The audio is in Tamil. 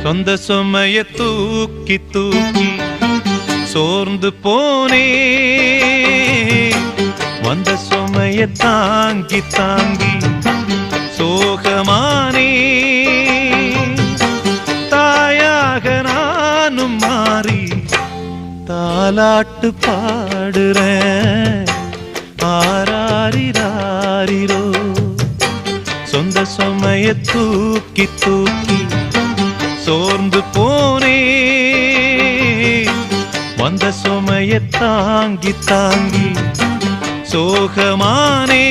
சொந்த சுமைய தூக்கி தூக்கி சோர்ந்து போனே, வந்த சுமைய தாங்கி தாங்கி சோகமானே. தாயாக நானும் மாறி தாலாட்டு பாடுறேன், ஆராரிராரிரோ. சொந்த சுமைய தூக்கி தூக்கி சோர்ந்து போனே, வந்த சுமைய தாங்கி தாங்கி சோகமானே.